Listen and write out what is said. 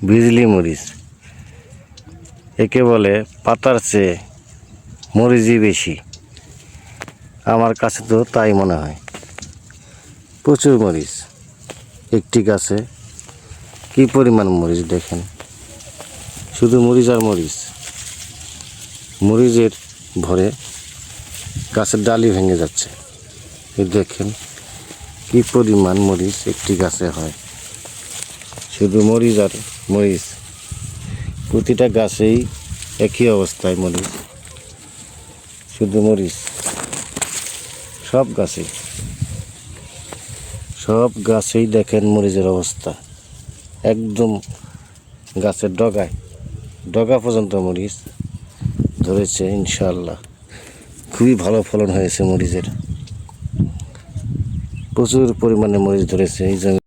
বিজলি মরিচ, একে বলে পাতার চেয়ে মরিচই বেশি। আমার কাছে তো তাই মনে হয়। প্রচুর মরিচ একটি গাছে, কি পরিমাণ মরিচ দেখেন, শুধু মরিচ আর মরিচ। মরিচের ভরে গাছের ডালি ভেঙে যাচ্ছে। এই দেখেন কি পরিমাণ মরিচ একটি গাছে হয়, শুধু মরিচ আর মরিচ। প্রতিটা গাছেই একই অবস্থায় মরিচ, শুধু মরিচ। সব গাছেই দেখেন মরিচের অবস্থা, একদম গাছের ডগা পর্যন্ত মরিচ ধরেছে। ইনশাআল্লাহ খুবই ভালো ফলন হয়েছে মরিচের, প্রচুর পরিমাণে মরিচ ধরেছে এই জমি।